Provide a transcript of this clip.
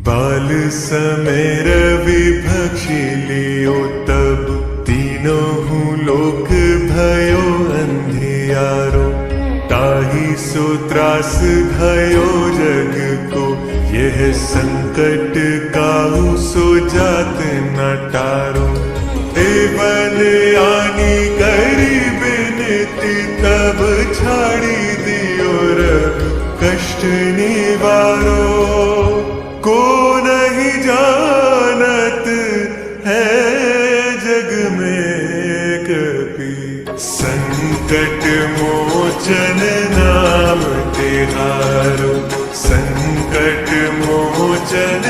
बाल समय रवि भक्षी लियो तब तीनों हूँ लोक भयो अंधियारो। ताहि सो त्रास भयो जग को यह संकट काहू सो जात न टारो। देवन आनी करी बिनती तब छाड़ी दियो रवि कष्ट निवारो। को नहीं जानत है जग में कभी संकट मोचन नाम तिहारो। संकट मोचन